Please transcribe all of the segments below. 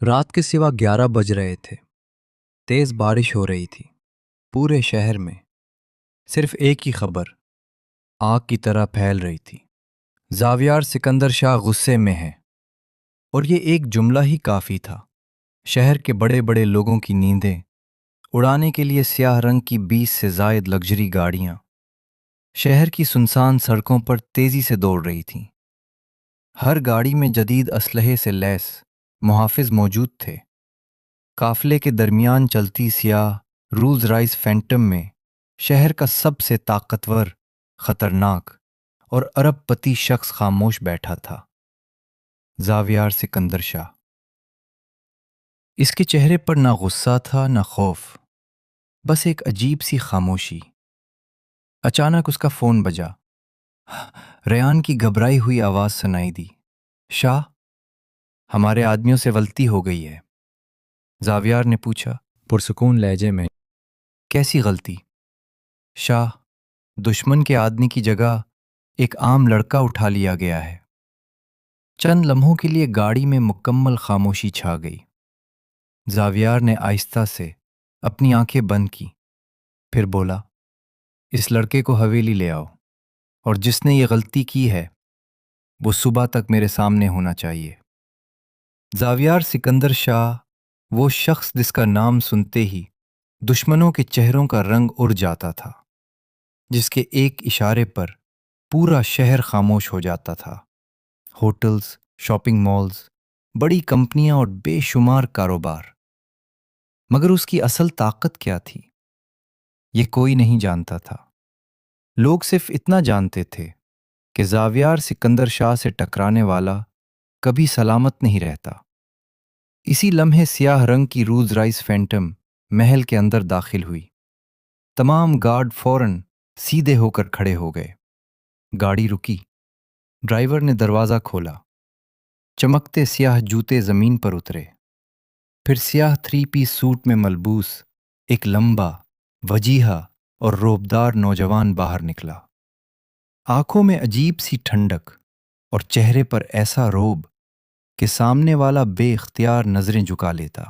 رات کے سوا 11 بج رہے تھے۔ تیز بارش ہو رہی تھی۔ پورے شہر میں صرف ایک ہی خبر آگ کی طرح پھیل رہی تھی۔ زاویار سکندر شاہ غصے میں ہے، اور یہ ایک جملہ ہی کافی تھا۔ شہر کے بڑے بڑے لوگوں کی نیندیں اڑانے کے لیے سیاہ رنگ کی 20 سے زائد لگژری گاڑیاں شہر کی سنسان سڑکوں پر تیزی سے دوڑ رہی تھیں۔ ہر گاڑی میں جدید اسلحے سے لیس محافظ موجود تھے۔ قافلے کے درمیان چلتی سیاہ رولز رائس فینٹم میں شہر کا سب سے طاقتور، خطرناک اور ارب پتی شخص خاموش بیٹھا تھا، زاویار سکندر شاہ۔ اس کے چہرے پر نہ غصہ تھا نہ خوف، بس ایک عجیب سی خاموشی۔ اچانک اس کا فون بجا۔ ریان کی گھبرائی ہوئی آواز سنائی دی۔ شاہ، ہمارے آدمیوں سے غلطی ہو گئی ہے۔ زاویار نے پوچھا پرسکون لہجے میں، کیسی غلطی؟ شاہ، دشمن کے آدمی کی جگہ ایک عام لڑکا اٹھا لیا گیا ہے۔ چند لمحوں کے لیے گاڑی میں مکمل خاموشی چھا گئی۔ زاویار نے آہستہ سے اپنی آنکھیں بند کی، پھر بولا، اس لڑکے کو حویلی لے آؤ، اور جس نے یہ غلطی کی ہے وہ صبح تک میرے سامنے ہونا چاہیے۔ زاویار سکندر شاہ، وہ شخص جس کا نام سنتے ہی دشمنوں کے چہروں کا رنگ اڑ جاتا تھا، جس کے ایک اشارے پر پورا شہر خاموش ہو جاتا تھا۔ ہوٹلز، شاپنگ مالز، بڑی کمپنیاں اور بے شمار کاروبار۔ مگر اس کی اصل طاقت کیا تھی، یہ کوئی نہیں جانتا تھا۔ لوگ صرف اتنا جانتے تھے کہ زاویار سکندر شاہ سے ٹکرانے والا کبھی سلامت نہیں رہتا۔ اسی لمحے سیاہ رنگ کی رولز رائس فینٹم محل کے اندر داخل ہوئی۔ تمام گارڈ فوراً سیدھے ہو کر کھڑے ہو گئے۔ گاڑی رکی۔ ڈرائیور نے دروازہ کھولا۔ چمکتے سیاہ جوتے زمین پر اترے۔ پھر سیاہ 3 پیس سوٹ میں ملبوس ایک لمبا، وجیحا اور روبدار نوجوان باہر نکلا۔ آنکھوں میں عجیب سی ٹھنڈک اور چہرے پر ایسا روب کہ سامنے والا بے اختیار نظریں جھکا لیتا۔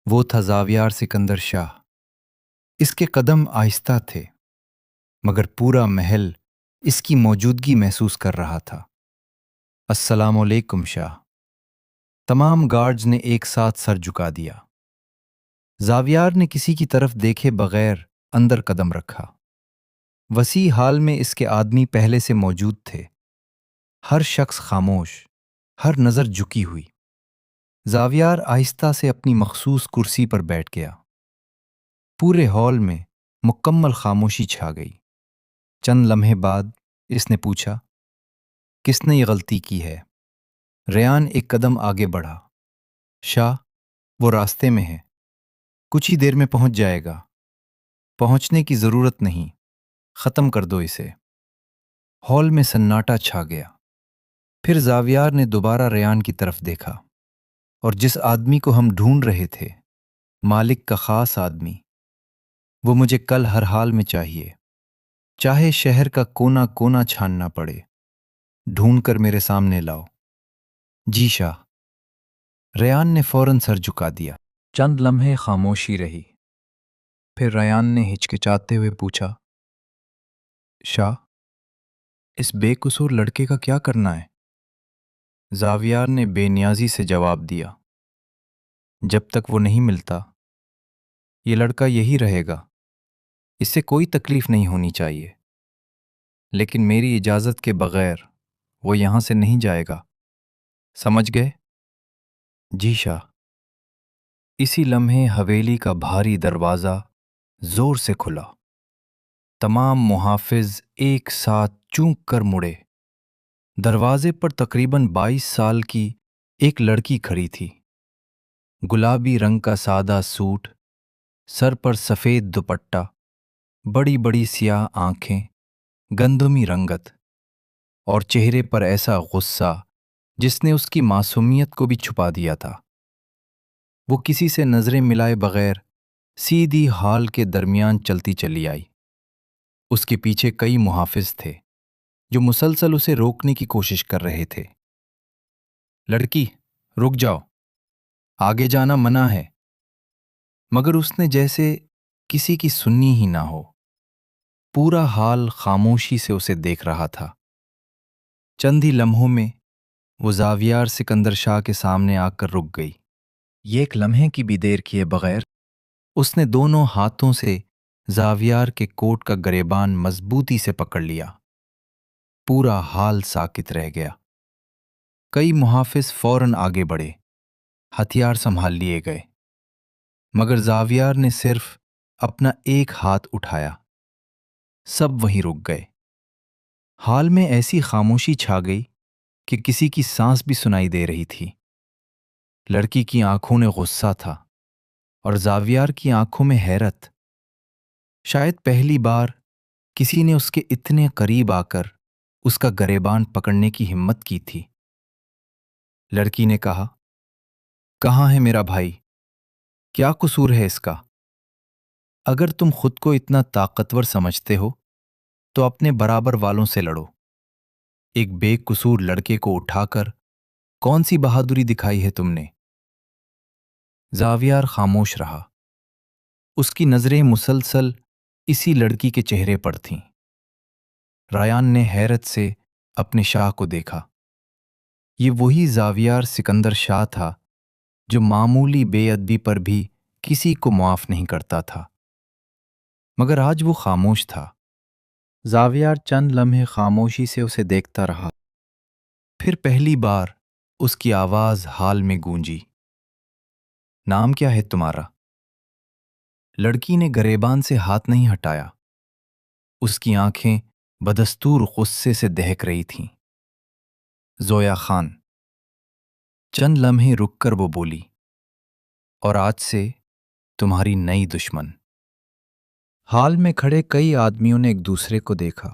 وہ تھا زاویار سکندر شاہ۔ اس کے قدم آہستہ تھے، مگر پورا محل اس کی موجودگی محسوس کر رہا تھا۔ السلام علیکم شاہ۔ تمام گارڈز نے ایک ساتھ سر جھکا دیا۔ زاویار نے کسی کی طرف دیکھے بغیر اندر قدم رکھا۔ وسیع ہال میں اس کے آدمی پہلے سے موجود تھے، ہر شخص خاموش، ہر نظر جھکی ہوئی۔ زاویار آہستہ سے اپنی مخصوص کرسی پر بیٹھ گیا۔ پورے ہال میں مکمل خاموشی چھا گئی۔ چند لمحے بعد اس نے پوچھا، کس نے یہ غلطی کی ہے؟ ریان ایک قدم آگے بڑھا۔ شاہ، وہ راستے میں ہے، کچھ ہی دیر میں پہنچ جائے گا۔ پہنچنے کی ضرورت نہیں، ختم کر دو اسے۔ ہال میں سناٹا چھا گیا۔ پھر زاویار نے دوبارہ ریان کی طرف دیکھا، اور جس آدمی کو ہم ڈھونڈ رہے تھے، مالک کا خاص آدمی، وہ مجھے کل ہر حال میں چاہیے، چاہے شہر کا کونا کونا چھاننا پڑے، ڈھونڈ کر میرے سامنے لاؤ۔ جی شاہ۔ ریان نے فوراً سر جھکا دیا۔ چند لمحے خاموشی رہی۔ پھر ریان نے ہچکچاتے ہوئے پوچھا، شاہ، اس بے قصور لڑکے کا کیا کرنا ہے؟ زاویار نے بے نیازی سے جواب دیا، جب تک وہ نہیں ملتا، یہ لڑکا یہی رہے گا۔ اس سے کوئی تکلیف نہیں ہونی چاہیے، لیکن میری اجازت کے بغیر وہ یہاں سے نہیں جائے گا، سمجھ گئے؟ جی شاہ۔ اسی لمحے حویلی کا بھاری دروازہ زور سے کھلا۔ تمام محافظ ایک ساتھ چونک کر مڑے۔ دروازے پر تقریباً 22 سال کی ایک لڑکی کھڑی تھی۔ گلابی رنگ کا سادہ سوٹ، سر پر سفید دوپٹہ، بڑی بڑی سیاہ آنکھیں، گندمی رنگت، اور چہرے پر ایسا غصہ جس نے اس کی معصومیت کو بھی چھپا دیا تھا۔ وہ کسی سے نظریں ملائے بغیر سیدھی ہال کے درمیان چلتی چلی آئی۔ اس کے پیچھے کئی محافظ تھے جو مسلسل اسے روکنے کی کوشش کر رہے تھے۔ لڑکی، رک جاؤ، آگے جانا منع ہے۔ مگر اس نے جیسے کسی کی سننی ہی نہ ہو، پورا حال خاموشی سے اسے دیکھ رہا تھا۔ چند ہی لمحوں میں وہ زاویار سکندر شاہ کے سامنے آ کر رک گئی۔ یہ ایک لمحے کی بھی دیر کیے بغیر اس نے دونوں ہاتھوں سے زاویار کے کوٹ کا گریبان مضبوطی سے پکڑ لیا۔ پورا حال ساکت رہ گیا۔ کئی محافظ فوراً آگے بڑھے، ہتھیار سنبھال لیے گئے، مگر زاویار نے صرف اپنا ایک ہاتھ اٹھایا۔ سب وہیں رک گئے۔ حال میں ایسی خاموشی چھا گئی کہ کسی کی سانس بھی سنائی دے رہی تھی۔ لڑکی کی آنکھوں میں غصہ تھا اور زاویار کی آنکھوں میں حیرت۔ شاید پہلی بار کسی نے اس کے اتنے قریب آ کر اس کا گریبان پکڑنے کی ہمت کی تھی۔ لڑکی نے کہا، کہاں ہے میرا بھائی؟ کیا قصور ہے اس کا؟ اگر تم خود کو اتنا طاقتور سمجھتے ہو تو اپنے برابر والوں سے لڑو۔ ایک بے قصور لڑکے کو اٹھا کر کون سی بہادری دکھائی ہے تم نے؟ زاویار خاموش رہا۔ اس کی نظریں مسلسل اسی لڑکی کے چہرے پر تھیں۔ ریان نے حیرت سے اپنے شاہ کو دیکھا۔ یہ وہی زاویار سکندر شاہ تھا جو معمولی بے ادبی پر بھی کسی کو معاف نہیں کرتا تھا، مگر آج وہ خاموش تھا۔ زاویار چند لمحے خاموشی سے اسے دیکھتا رہا، پھر پہلی بار اس کی آواز حال میں گونجی، نام کیا ہے تمہارا؟ لڑکی نے گریبان سے ہاتھ نہیں ہٹایا۔ اس کی آنکھیں بدستور غصے سے دہک رہی تھیں۔ زویا خان۔ چند لمحے رک کر وہ بولی، اور آج سے تمہاری نئی دشمن۔ حال میں کھڑے کئی آدمیوں نے ایک دوسرے کو دیکھا۔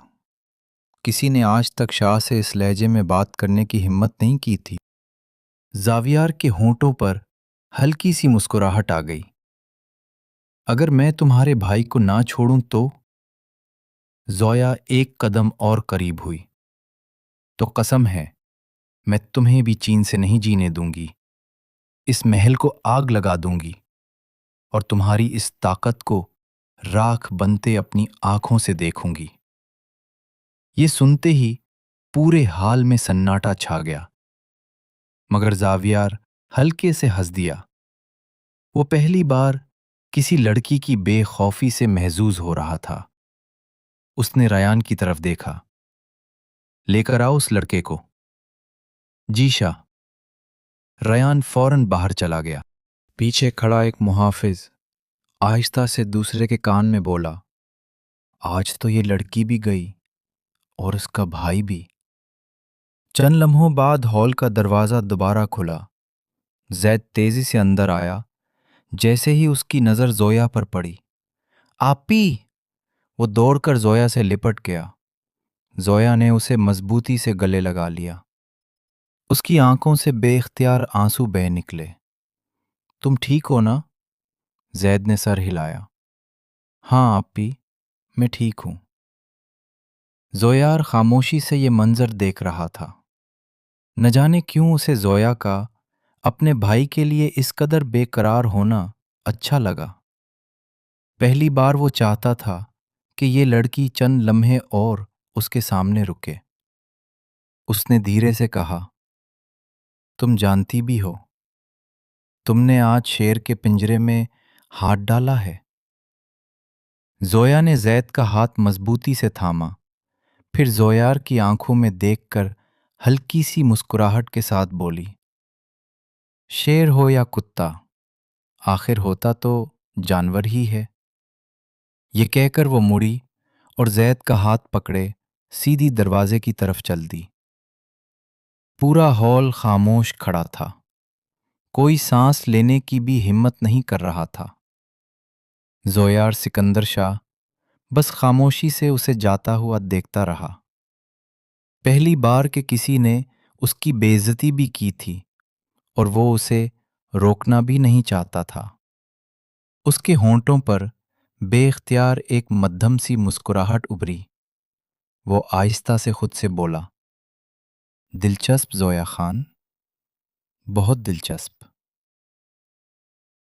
کسی نے آج تک شاہ سے اس لہجے میں بات کرنے کی ہمت نہیں کی تھی۔ زاویار کے ہونٹوں پر ہلکی سی مسکراہٹ آ گئی۔ اگر میں تمہارے بھائی کو نہ چھوڑوں تو؟ زویا ایک قدم اور قریب ہوئی۔ تو قسم ہے میں تمہیں بھی چین سے نہیں جینے دوں گی۔ اس محل کو آگ لگا دوں گی اور تمہاری اس طاقت کو راکھ بنتے اپنی آنکھوں سے دیکھوں گی۔ یہ سنتے ہی پورے حال میں سناٹا چھا گیا، مگر زاویار ہلکے سے ہنس دیا۔ وہ پہلی بار کسی لڑکی کی بے خوفی سے محظوظ ہو رہا تھا۔ اس نے ریان کی طرف دیکھا۔ لے کر آؤ اس لڑکے کو۔ جی شاہ۔ ریان فوراً باہر چلا گیا۔ پیچھے کھڑا ایک محافظ آہستہ سے دوسرے کے کان میں بولا، آج تو یہ لڑکی بھی گئی اور اس کا بھائی بھی۔ چند لمحوں بعد ہال کا دروازہ دوبارہ کھلا۔ زید تیزی سے اندر آیا۔ جیسے ہی اس کی نظر زویا پر پڑی، آپی! وہ دوڑ کر زویا سے لپٹ گیا۔ زویا نے اسے مضبوطی سے گلے لگا لیا۔ اس کی آنکھوں سے بے اختیار آنسو بہہ نکلے۔ تم ٹھیک ہو نا؟ زید نے سر ہلایا۔ ہاں آپی، میں ٹھیک ہوں۔ زویار خاموشی سے یہ منظر دیکھ رہا تھا۔ نہ جانے کیوں اسے زویا کا اپنے بھائی کے لیے اس قدر بے قرار ہونا اچھا لگا۔ پہلی بار وہ چاہتا تھا کہ یہ لڑکی چند لمحے اور اس کے سامنے رکے۔ اس نے دھیرے سے کہا، تم جانتی بھی ہو، تم نے آج شیر کے پنجرے میں ہاتھ ڈالا ہے۔ زویا نے زید کا ہاتھ مضبوطی سے تھاما، پھر زویار کی آنکھوں میں دیکھ کر ہلکی سی مسکراہٹ کے ساتھ بولی، شیر ہو یا کتا، آخر ہوتا تو جانور ہی ہے۔ یہ کہہ کر وہ مڑی اور زید کا ہاتھ پکڑے سیدھی دروازے کی طرف چل دی۔ پورا ہال خاموش کھڑا تھا۔ کوئی سانس لینے کی بھی ہمت نہیں کر رہا تھا۔ زویار سکندر شاہ بس خاموشی سے اسے جاتا ہوا دیکھتا رہا۔ پہلی بار کہ کسی نے اس کی بے عزتی بھی کی تھی اور وہ اسے روکنا بھی نہیں چاہتا تھا۔ اس کے ہونٹوں پر بے اختیار ایک مدھم سی مسکراہٹ ابھری۔ وہ آہستہ سے خود سے بولا، دلچسپ زویا خان، بہت دلچسپ۔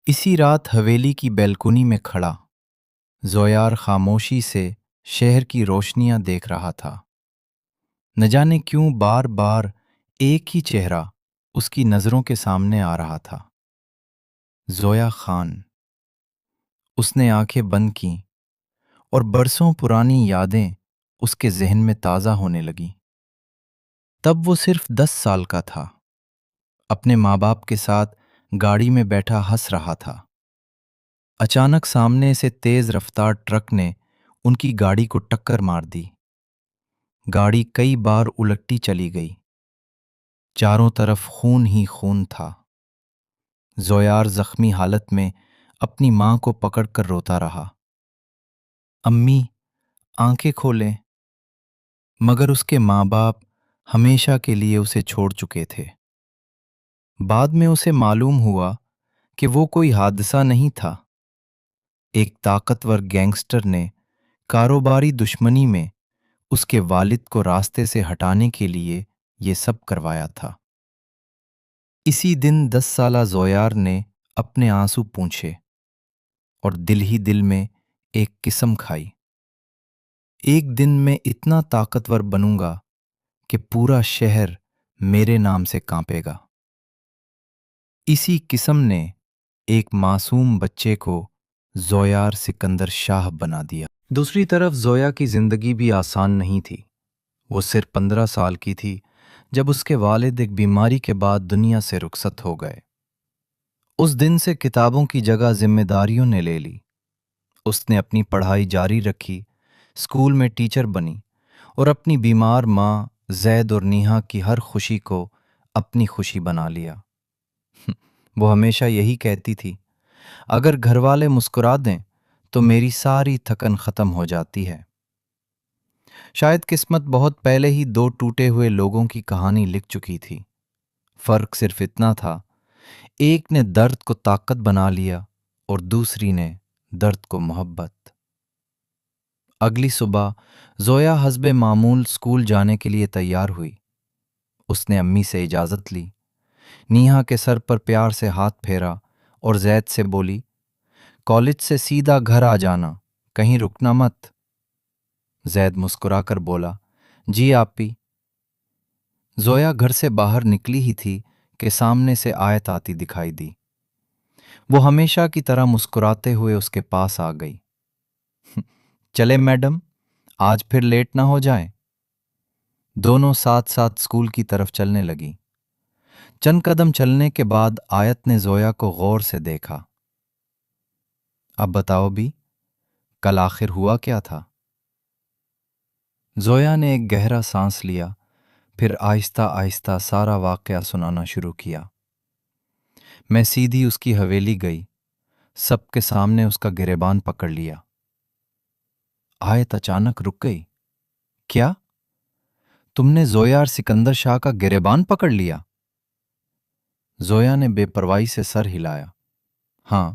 اسی رات حویلی کی بیلکونی میں کھڑا زویار خاموشی سے شہر کی روشنیاں دیکھ رہا تھا۔ نہ جانے کیوں بار بار ایک ہی چہرہ اس کی نظروں کے سامنے آ رہا تھا، زویا خان۔ اس نے آنکھیں بند کیں اور برسوں پرانی یادیں اس کے ذہن میں تازہ ہونے لگیں۔ تب وہ صرف 10 سال کا تھا، اپنے ماں باپ کے ساتھ گاڑی میں بیٹھا ہنس رہا تھا۔ اچانک سامنے سے تیز رفتار ٹرک نے ان کی گاڑی کو ٹکر مار دی۔ گاڑی کئی بار الٹتی چلی گئی، چاروں طرف خون ہی خون تھا۔ زویار زخمی حالت میں اپنی ماں کو پکڑ کر روتا رہا، امی آنکھیں کھولیں، مگر اس کے ماں باپ ہمیشہ کے لیے اسے چھوڑ چکے تھے۔ بعد میں اسے معلوم ہوا کہ وہ کوئی حادثہ نہیں تھا، ایک طاقتور گینگسٹر نے کاروباری دشمنی میں اس کے والد کو راستے سے ہٹانے کے لیے یہ سب کروایا تھا۔ اسی دن 10 سالہ زویار نے اپنے آنسو پونچھے اور دل ہی دل میں ایک قسم کھائی، ایک دن میں اتنا طاقتور بنوں گا کہ پورا شہر میرے نام سے کانپے گا۔ اسی قسم نے ایک معصوم بچے کو زویار سکندر شاہ بنا دیا۔ دوسری طرف زویا کی زندگی بھی آسان نہیں تھی۔ وہ صرف 15 سال کی تھی جب اس کے والد ایک بیماری کے بعد دنیا سے رخصت ہو گئے۔ اس دن سے کتابوں کی جگہ ذمہ داریوں نے لے لی۔ اس نے اپنی پڑھائی جاری رکھی، اسکول میں ٹیچر بنی اور اپنی بیمار ماں زید اور نیہا کی ہر خوشی کو اپنی خوشی بنا لیا۔ وہ ہمیشہ یہی کہتی تھی، اگر گھر والے مسکرا دیں تو میری ساری تھکن ختم ہو جاتی ہے۔ شاید قسمت بہت پہلے ہی دو ٹوٹے ہوئے لوگوں کی کہانی لکھ چکی تھی۔ فرق صرف اتنا تھا، ایک نے درد کو طاقت بنا لیا اور دوسری نے درد کو محبت۔ اگلی صبح زویا حسب معمول اسکول جانے کے لیے تیار ہوئی۔ اس نے امی سے اجازت لی، نیہا کے سر پر پیار سے ہاتھ پھیرا اور زید سے بولی، کالج سے سیدھا گھر آ جانا، کہیں رکنا مت۔ زید مسکرا کر بولا، جی آپی۔ زویا گھر سے باہر نکلی ہی تھی کہ سامنے سے آیت آتی دکھائی دی۔ وہ ہمیشہ کی طرح مسکراتے ہوئے اس کے پاس آ گئی۔ چلے میڈم، آج پھر لیٹ نہ ہو جائیں۔ دونوں ساتھ ساتھ اسکول کی طرف چلنے لگیں۔ چند قدم چلنے کے بعد آیت نے زویا کو غور سے دیکھا۔ اب بتاؤ بھی، کل آخر ہوا کیا تھا؟ زویا نے ایک گہرا سانس لیا، پھر آہستہ آہستہ سارا واقعہ سنانا شروع کیا۔ میں سیدھی اس کی حویلی گئی، سب کے سامنے اس کا گریبان پکڑ لیا۔ آیت اچانک رک گئی۔ کیا؟ تم نے زویار سکندر شاہ کا گریبان پکڑ لیا؟ زویا نے بے پرواہی سے سر ہلایا۔ ہاں۔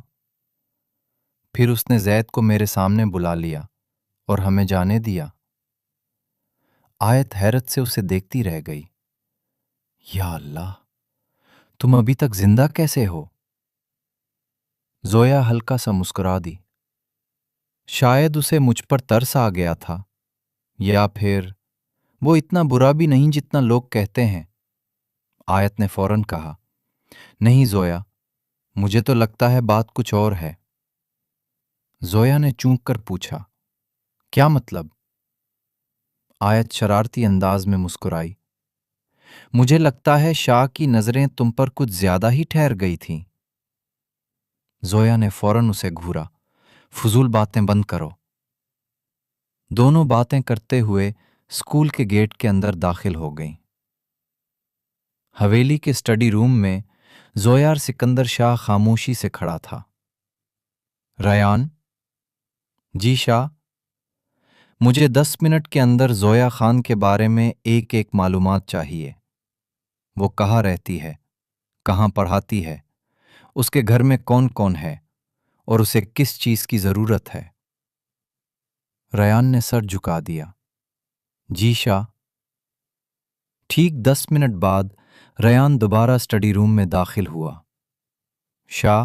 پھر اس نے زید کو میرے سامنے بلا لیا اور ہمیں جانے دیا۔ آیت حیرت سے اسے دیکھتی رہ گئی۔ یا اللہ، تم ابھی تک زندہ کیسے ہو؟ زویا ہلکا سا مسکرا دی۔ شاید اسے مجھ پر ترس آ گیا تھا، یا پھر وہ اتنا برا بھی نہیں جتنا لوگ کہتے ہیں۔ آیت نے فوراً کہا، نہیں زویا، مجھے تو لگتا ہے بات کچھ اور ہے۔ زویا نے چونک کر پوچھا، کیا مطلب؟ آیت شرارتی انداز میں مسکرائی، مجھے لگتا ہے شاہ کی نظریں تم پر کچھ زیادہ ہی ٹھہر گئی تھیں۔ زویا نے فوراً اسے گھورا، فضول باتیں بند کرو۔ دونوں باتیں کرتے ہوئے اسکول کے گیٹ کے اندر داخل ہو گئیں۔ حویلی کے اسٹڈی روم میں زویار سکندر شاہ خاموشی سے کھڑا تھا۔ ریان؟ جی شاہ؟ مجھے 10 منٹ کے اندر زویا خان کے بارے میں ایک ایک معلومات چاہیے۔ وہ کہاں رہتی ہے، کہاں پڑھاتی ہے، اس کے گھر میں کون کون ہے اور اسے کس چیز کی ضرورت ہے؟ ریان نے سر جھکا دیا۔ جی شاہ۔ ٹھیک 10 منٹ بعد ریان دوبارہ اسٹڈی روم میں داخل ہوا۔ شاہ،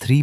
3